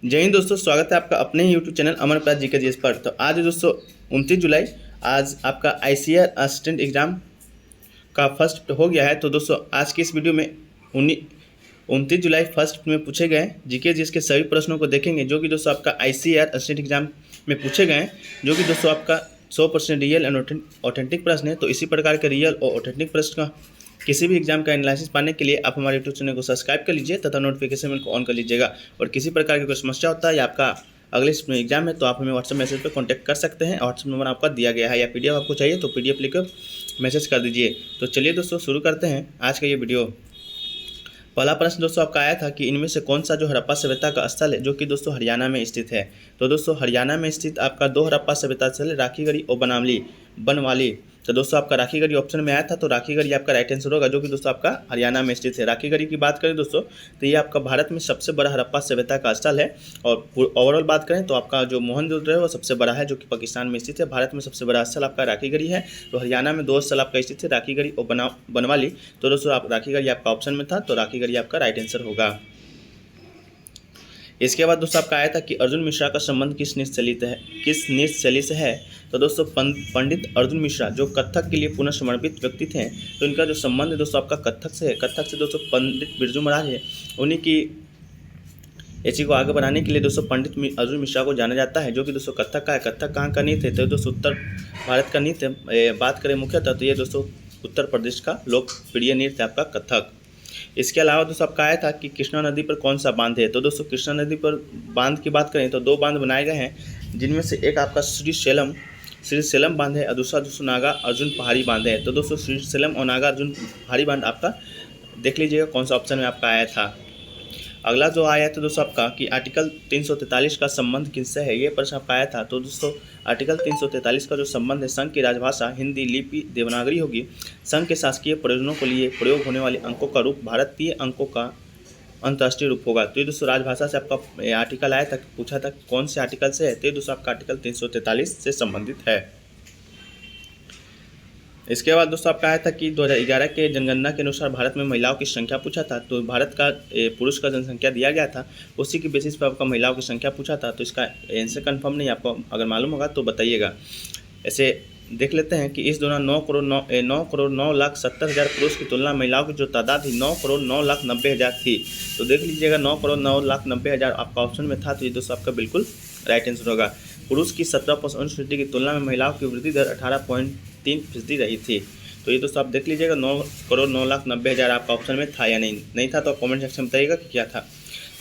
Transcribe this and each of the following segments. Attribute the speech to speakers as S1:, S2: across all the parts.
S1: जय हिंद दोस्तों, स्वागत है आपका अपने ही यूट्यूब चैनल अमर प्रकाश जी के जीएस पर। तो आज है दोस्तों 29 जुलाई। आज आपका आईसीआर असिस्टेंट एग्ज़ाम का फर्स्ट हो गया है। तो दोस्तों आज की इस वीडियो में 29 जुलाई फर्स्ट में पूछे गए जीके जीएस के सभी प्रश्नों को देखेंगे, जो कि दोस्तों आपका आईसीआर असिस्टेंट एग्ज़ाम में पूछे गए हैं, जो कि दोस्तों आपका 100% रियल एंड ऑथेंटिक प्रश्न है। तो इसी प्रकार के रियल और ऑथेंटिक प्रश्न का किसी भी एग्जाम का एनालिसिस पाने के लिए आप हमारे यूट्यूब चैनल को सब्सक्राइब कर लीजिए तथा नोटिफिकेशन बेल को ऑन कर लीजिएगा। और किसी प्रकार की कोई समस्या होता है या आपका अगले एग्जाम है तो आप हमें व्हाट्सएप मैसेज पर कॉन्टैक्ट कर सकते हैं। व्हाट्सएप नंबर आपका दिया गया है, या पीडीएफ आपको चाहिए तो पीडीएफ लिखकर मैसेज कर दीजिए। तो चलिए दोस्तों शुरू करते हैं आज का ये वीडियो। पहला प्रश्न दोस्तों आपका आया था कि इनमें से कौन सा जो हड़प्पा सभ्यता का स्थल है, जो कि दोस्तों हरियाणा में स्थित है। तो दोस्तों हरियाणा में स्थित आपका 2 हड़प्पा सभ्यता स्थल है, राखीगढ़ी और बनवाली। तो दोस्तों आपका राखीगढ़ी ऑप्शन में आया था, तो राखीगढ़ी आपका राइट आंसर होगा, जो कि दोस्तों आपका हरियाणा में स्थित है। राखीगढ़ी की बात करें दोस्तों तो ये आपका भारत में सबसे बड़ा हड़प्पा सभ्यता का स्थल है। और ओवरऑल बात करें तो आपका जो मोहनजोदड़ो है वो सबसे बड़ा है, जो कि पाकिस्तान में स्थित है। भारत में सबसे बड़ा स्थल आपका राखीगढ़ी है। तो हरियाणा में 2 स्थल आपका स्थित है, राखीगढ़ी और बनवाली। तो दोस्तों आप राखीगढ़ी आपका ऑप्शन में था, तो राखीगढ़ी आपका राइट आंसर होगा। इसके बाद दोस्तों आपका आया था कि अर्जुन मिश्रा का संबंध किस नृत्य शैली से है। तो दोस्तों पंडित अर्जुन मिश्रा जो कथक के लिए पुनः समर्पित व्यक्ति थे, तो इनका जो संबंध है दोस्तों आपका कथक से है। कथक से दोस्तों पंडित बिरजू महाराज है, उन्हीं की इसी को आगे बढ़ाने के लिए दोस्तों पंडित अर्जुन मिश्रा को जाना जाता है, जो कि दोस्तों कथक का है। कथक कहाँ का नृत्य है तो दोस्तों उत्तर भारत का नृत्य बात करें मुख्यतः तो ये दोस्तों उत्तर प्रदेश का लोकप्रिय नृत्य आपका कथक। इसके अलावा दोस्तों आपका आया था कि कृष्णा नदी पर कौन सा बांध है। तो दोस्तों कृष्णा नदी पर बांध की बात करें तो 2 बांध बनाए गए हैं, जिनमें से एक आपका श्रीशैलम बांध है और दूसरा दोस्तों नागा अर्जुन पहाड़ी बांध है। तो दोस्तों श्रीशैलम और नागा अर्जुन पहाड़ी बांध आपका देख लीजिएगा कौन सा ऑप्शन में आपका आया था। अगला जो आया था दोस्तों आपका कि आर्टिकल 343 का संबंध किससे है, ये प्रश्न आपका आया था। तो दोस्तों आर्टिकल 343 का जो संबंध है, संघ की राजभाषा हिंदी लिपि देवनागरी होगी। संघ के शासकीय प्रयोजनों के लिए प्रयोग होने वाले अंकों का रूप भारतीय अंकों का अंतर्राष्ट्रीय रूप होगा। तो ये दोस्तों राजभाषा से आपका आर्टिकल आया था, पूछा था कौन से आर्टिकल से है, तो ये दोस्तों आपका आर्टिकल 343 से संबंधित है। इसके बाद दोस्तों आपका आया था कि 2011 के जनगणना के अनुसार भारत में महिलाओं की संख्या पूछा था। तो भारत का पुरुष का जनसंख्या दिया गया था, उसी के बेसिस पर आपका महिलाओं की संख्या पूछा था। तो इसका आंसर कंफर्म नहीं, आपको अगर मालूम होगा तो बताइएगा। ऐसे देख लेते हैं कि इस दौरान 9,09,70,000 पुरुष की तुलना महिलाओं की जो तादाद थी 9,09,90,000 थी। तो देख लीजिएगा 9,09,90,000 आपका ऑप्शन में था, तो ये दोस्तों आपका बिल्कुल राइट आंसर होगा। पुरुष की 17% की तुलना में महिलाओं की वृद्धि दर 18.3% रही थी। तो ये दोस्तों आप देख लीजिएगा 9,09,90,000 आपका ऑप्शन में था या नहीं था, तो कमेंट सेक्शन में बताइएगा कि क्या था।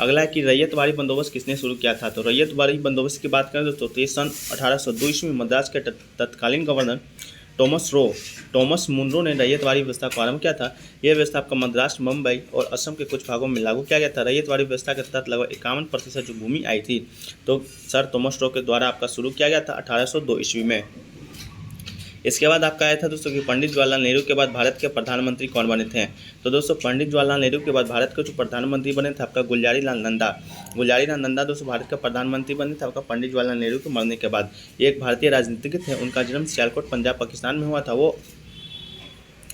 S1: अगला है कि रैयतवाड़ी बंदोबस्त किसने शुरू किया था। तो रैयतवाड़ी बंदोबस्त की बात करें दोस्तों तो ये सन 1802 ईस्वी में मद्रास के तत्कालीन गवर्नर टॉमस मुनरो ने रैयतवाड़ी व्यवस्था को आरंभ किया था। यह व्यवस्था आपका मद्रास, मुंबई और असम के कुछ भागों में लागू किया गया था। रैयतवाड़ी व्यवस्था के तहत लगभग 51% जो भूमि आई थी तो सर टॉमस रो के द्वारा आपका शुरू किया गया था 1802 ईस्वी में। इसके बाद आपका आया था दोस्तों कि पंडित जवाहरलाल नेहरू के बाद भारत के प्रधानमंत्री कौन बने थे। तो दोस्तों पंडित जवाहरलाल नेहरू के बाद भारत के जो प्रधानमंत्री बने थे आपका गुलजारीलाल नंदा दोस्तों भारत का प्रधानमंत्री बने थे आपका पंडित जवाहरलाल नेहरू के मरने के बाद। ये एक भारतीय राजनीतिज्ञ थे, उनका जन्म सियालकोट पंजाब पाकिस्तान में हुआ था। वो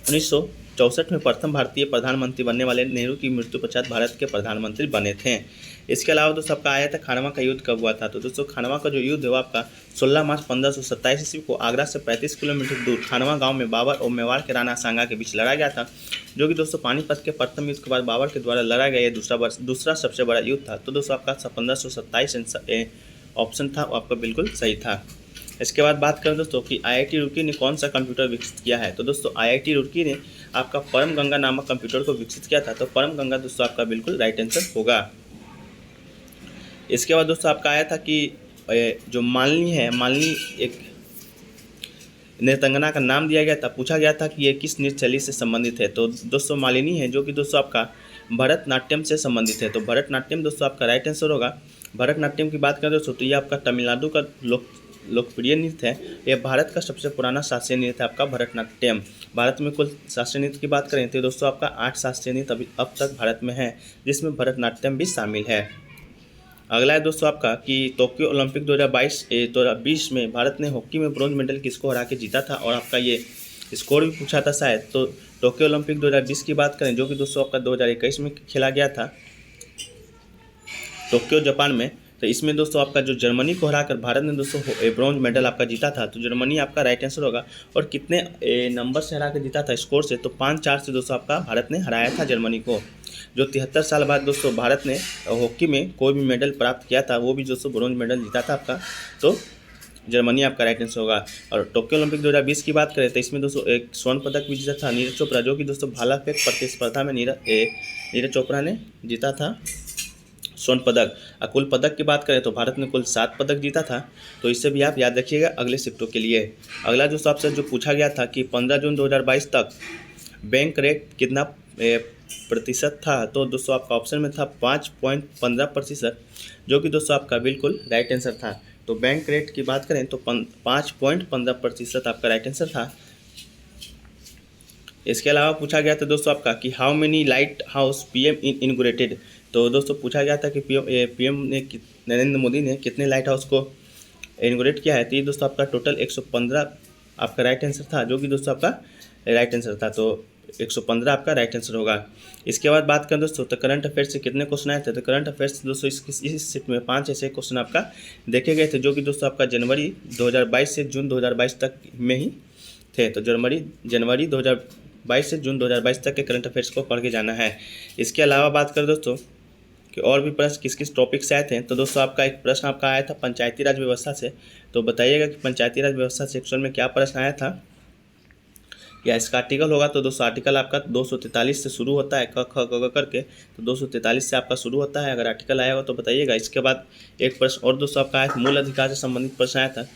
S1: 1964 में प्रथम भारतीय प्रधानमंत्री बनने वाले नेहरू की मृत्यु पश्चात भारत के प्रधानमंत्री बने थे। इसके अलावा दोस्तों आपका आया था खानवा का युद्ध कब हुआ था। तो दोस्तों खानवा का जो युद्ध है वो आपका 16 मार्च 1527 ईस्वी को आगरा से 35 किलोमीटर दूर खानवा गांव में बाबर और मेवाड़ के राणा सांगा के बीच लड़ा गया था, जो कि दोस्तों पानीपत के प्रथम युद्ध के बाद बाबर के द्वारा लड़ा गया दूसरा सबसे बड़ा युद्ध था। तो दोस्तों आपका 1527 ऑप्शन था, वो आपका बिल्कुल सही था। इसके बाद बात करें दोस्तों कि आईआईटी रुड़की ने कौन सा कंप्यूटर विकसित किया है। तो दोस्तों आईआईटी रुड़की ने आपका परम गंगा नामक कंप्यूटर को विकसित किया था। तो परम गंगा दोस्तों आपका बिल्कुल राइट आंसर होगा। इसके बाद दोस्तों आपका आया था कि जो मालिनी एक नृत्यांगना का नाम दिया गया था, पूछा गया था कि ये किस नृत्य शैली से संबंधित है। तो दोस्तों मालिनी है, जो कि दोस्तों आपका भरतनाट्यम से संबंधित है। तो भरतनाट्यम दोस्तों आपका राइट आंसर होगा। भरतनाट्यम की बात करें दोस्तों तो ये आपका तमिलनाडु का लोकप्रिय नृत्य है। यह भारत का सबसे पुराना शास्त्रीय नृत्य है आपका भरतनाट्यम। भारत में कुल शास्त्रीय नृत्य की बात करें तो दोस्तों आपका 8 शास्त्रीय नृत्य अभी अब तक भारत में है, जिसमें भरतनाट्यम भी शामिल है। अगला है दोस्तों आपका कि टोक्यो ओलंपिक 2020 में भारत ने हॉकी में ब्रॉन्ज मेडल किसको हरा के जीता था, और आपका ये स्कोर भी पूछा था शायद। तो टोक्यो ओलंपिक 2020 की बात करें, जो कि दोस्तों आपका 2021 में खेला गया था टोक्यो जापान में, तो इसमें दोस्तों आपका जो जर्मनी को हराकर भारत ने दोस्तों ब्रॉन्ज मेडल आपका जीता था, तो जर्मनी आपका राइट आंसर होगा। और कितने नंबर से हरा कर जीता था स्कोर से, तो 5-4 से दोस्तों आपका भारत ने हराया था जर्मनी को। जो 73 साल बाद दोस्तों भारत ने हॉकी में कोई भी मेडल प्राप्त किया था, वो भी दोस्तों ब्रॉन्ज मेडल जीता था आपका, तो जर्मनी आपका राइट आंसर होगा। और टोक्यो ओलंपिक 2020 की बात करें तो इसमें दोस्तों एक स्वर्ण पदक भी जीता था नीरज चोपड़ा, जो कि दोस्तों भाला फेंक प्रतिस्पर्धा में नीरज चोपड़ा ने जीता था स्वर्ण पदक। और कुल पदक की बात करें तो भारत ने कुल 7 पदक जीता था। तो इससे भी आप याद रखिएगा अगले शिफ्टों के लिए। अगला दोस्तों आपसे जो पूछा गया था कि 15 जून 2022 तक बैंक रेट कितना प्रतिशत था, तो दोस्तों आपका ऑप्शन में था 5.15%, जो कि दोस्तों आपका बिल्कुल राइट आंसर था। तो बैंक रेट की बात करें तो 5.15% आपका राइट आंसर था। इसके अलावा पूछा गया था दोस्तों आपका कि how many light house PM inaugurated. तो दोस्तों पूछा गया था कि पीएम ने नरेंद्र मोदी ने कितने लाइट हाउस को इनॉग्रेट किया है, तो ये दोस्तों आपका टोटल 115 आपका राइट आंसर था, जो कि दोस्तों आपका राइट आंसर था। तो 115 आपका राइट आंसर होगा। इसके बाद बात करें दोस्तों तो करंट अफेयर्स से कितने क्वेश्चन आए थे, तो करंट अफेयर्स दोस्तों इस सेट में 5 ऐसे क्वेश्चन आपका देखे गए थे, जो कि दोस्तों आपका जनवरी 2022 से जून 2022 तक में ही थे। तो जनवरी 2022 से जून 2022 तक के करंट अफेयर्स को पढ़ के जाना है। इसके अलावा बात करें दोस्तों कि और भी प्रश्न किस किस टॉपिक से आए थे, तो दोस्तों आपका एक प्रश्न आपका आया था पंचायती राज व्यवस्था से। तो बताइएगा कि पंचायती राज व्यवस्था सेक्शन में क्या प्रश्न आया था या इसका आर्टिकल होगा। तो दोस्तों आर्टिकल आपका 243 से शुरू होता है, क ख ग करके, तो 243 से आपका शुरू होता है। अगर आर्टिकल आया हो तो बताइएगा। इसके बाद एक प्रश्न और दोस्तों आपका आया था मूल अधिकार से संबंधित प्रश्न आया था।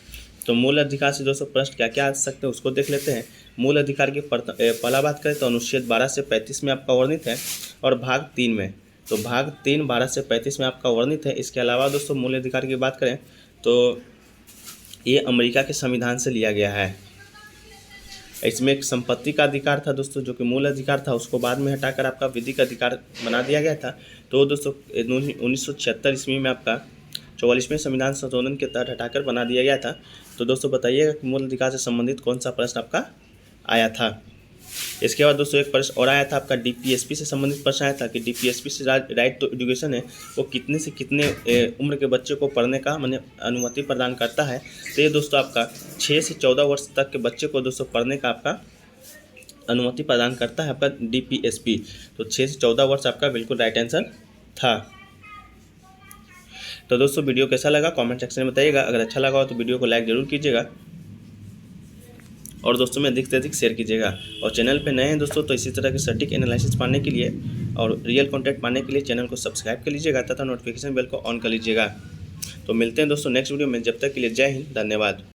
S1: तो मूल अधिकार से दोस्तों प्रश्न क्या क्या आ सकते हैं उसको देख लेते हैं। मूल अधिकार की पहला बात करें तो अनुच्छेद 12 से 35 में आपका वर्णित है, और भाग 3 में, तो भाग 3 12 से 35 में आपका वर्णित है। इसके अलावा दोस्तों मूल अधिकार की बात करें तो ये अमेरिका के संविधान से लिया गया है। इसमें एक संपत्ति का अधिकार था दोस्तों, जो कि मूल अधिकार था, उसको बाद में हटाकर आपका विधिक अधिकार बना दिया गया था। तो दोस्तों 1976 ईस्वी में आपका 44वें संविधान संशोधन के तहत हटाकर बना दिया गया था। तो दोस्तों बताइएगा कि मूल अधिकार से संबंधित कौन सा प्रश्न आपका आया था। इसके बाद दोस्तों एक प्रश्न और आया था आपका डीपीएसपी से संबंधित प्रश्न आया था कि डीपीएसपी से राइट टू एजुकेशन है वो कितने से कितने उम्र के बच्चे को पढ़ने का माने अनुमति प्रदान करता है। तो ये दोस्तों आपका 6 से 14 वर्ष तक के बच्चे को दोस्तों पढ़ने का आपका अनुमति प्रदान करता है आपका डीपीएसपी। तो 6 से 14 वर्ष आपका बिल्कुल राइट आंसर था। तो दोस्तों वीडियो कैसा लगा कमेंट सेक्शन में बताइएगा। अगर अच्छा लगा हो तो वीडियो को लाइक जरूर कीजिएगा और दोस्तों में अधिक से अधिक शेयर कीजिएगा। और चैनल पे नए हैं दोस्तों तो इसी तरह के सटीक एनालिसिस पाने के लिए और रियल कंटेंट पाने के लिए चैनल को सब्सक्राइब कर लीजिएगा तथा नोटिफिकेशन बेल को ऑन कर लीजिएगा। तो मिलते हैं दोस्तों नेक्स्ट वीडियो में, जब तक के लिए जय हिंद, धन्यवाद।